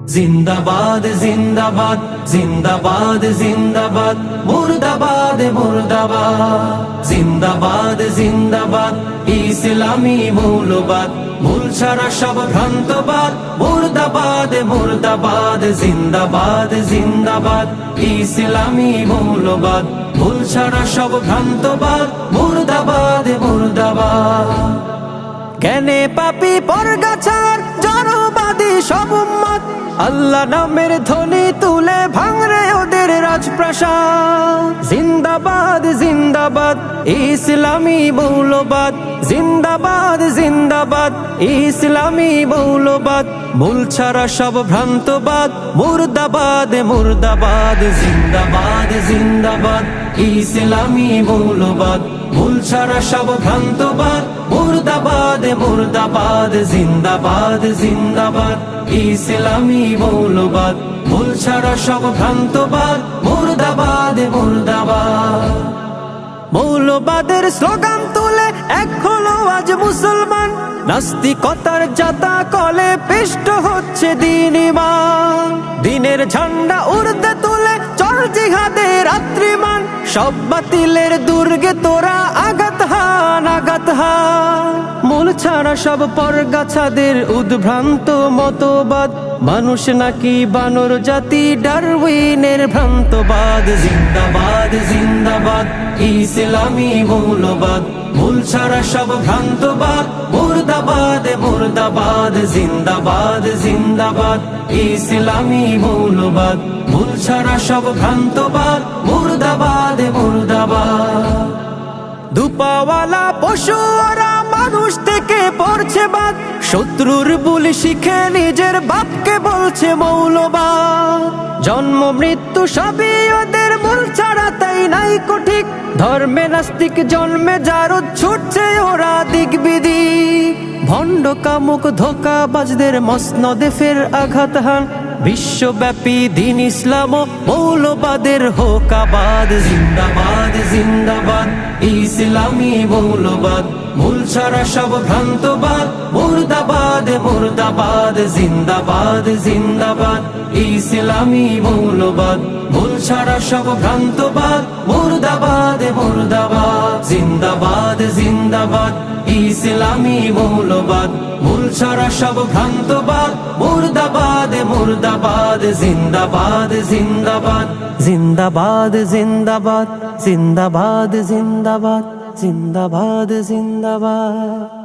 জিন্দাবাদ জিন্দাবাদ জিন্দাবাদ জিন্দাবাদ মুর্দাবাদ মুর্দাবাদ জিন্দাবাদ জিন্দাবাদ ইসলামী মৌলবাদ মূল ছাড়া সব ভ্রান্তবাদ মুর্দাবাদ মুর্দাবাদ জিন্দাবাদ জিন্দাবাদ ইসলামী মৌলবাদ মূল ছাড়া সব ভ্রান্তবাদ মুর্দাবাদ মুর্দাবাদ জ্ঞানে পাপী পরগাছার জড়বাদী সব উম্মত আল্লাহ নামের ধ্বনি তুলে ভাঙরে ওদের রাজপ্রাসাদ জিন্দাবাদ জিন্দাবাদ ইসলামী মৌলবাদ জিন্দাবাদ জিন্দাবাদ ইসলামী মৌলবাদ মূল ছাড়া সব ভ্রান্তবাদ মুর্দাবাদ মুর্দাবাদ জিন্দাবাদ জিন্দাবাদ ইসলামী মৌলবাদ মূল ছাড়া সব ভ্রান্তবাদ মুর্দাবাদ মুর্দাবাদ জিন্দাবাদ জিন্দাবাদ ইসলামী মৌলবাদ মূল ছাড়া সব ভ্রান্তবাদ মুর্দাবাদ মুর্দাবাদ মৌলবাদের স্লোগান তুলে এক হলো আজ মুসলমান নাস্তিকতার জাতা কলে পিষ্ট হচ্ছে দিন ইমান দিনের ঝান্ডা উর্দে তুলে চল জিহাদে রাত্রিমান সব বাতিলের দুর্গে তোরা আঘাত হান আঘাত হান মূল ছাড়া সব পরগাছাদের উদ্ভ্রান্ত মতবাদ মানুষ নাকি বানর জাতি ডারউইনের ভ্রান্তবাদ জিন্দাবাদ জিন্দাবাদ ইসলামী মৌলবাদ মূল ছাড়া সব ভ্রান্তবাদ মুর্দাবাদ মুর্দাবাদ জিন্দাবাদ জিন্দাবাদ ইসলামী মৌলবাদ মূল ছাড়া সব ভ্রান্তবাদ মুর্দাবাদ মুর্দাবাদ দুপাওয়ালা পশু ওরা মানুষ থেকে পড়ছে বাদ শত্রুর বুলি শিখে নিজের বাপকে বলছে মৌলবাদ জন্ম মৃত্যু সবই ওদের মূল ছাড়া তাই নাই ঠিক ধর্মে নাস্তিক জন্মে জারদ ছুটছে ওরা দিক বিদিক ভণ্ড কামুক ধোঁকাবাজদের মসনদে ফের আঘাত হান বিশ্বব্যাপী দিন ইসলাম ও মৌলবাদের হোকাবাদ জিন্দাবাদ জিন্দাবাদ ইসলামী মৌলবাদ মূল ছাড়া সব ভ্রান্তবাদ মুর্দাবাদ মুর্দাবাদ জিন্দাবাদ জিন্দাবাদ ইসলামী মৌলবাদ মূল ছাড়া সব ভ্রান্তবাদ মুর্দাবাদ মুর্দাবাদ জিন্দাবাদ জিন্দাবাদ ইসলামী মৌলবাদ মূল ছাড়া সব ভ্রান্তবাদ মুর্দাবাদ মুর্দাবাদ জিন্দাবাদ জিন্দাবাদ জিন্দাবাদ জিন্দাবাদ জিন্দাবাদ জিন্দাবাদ জিন্দাবাদ জিন্দাবাদ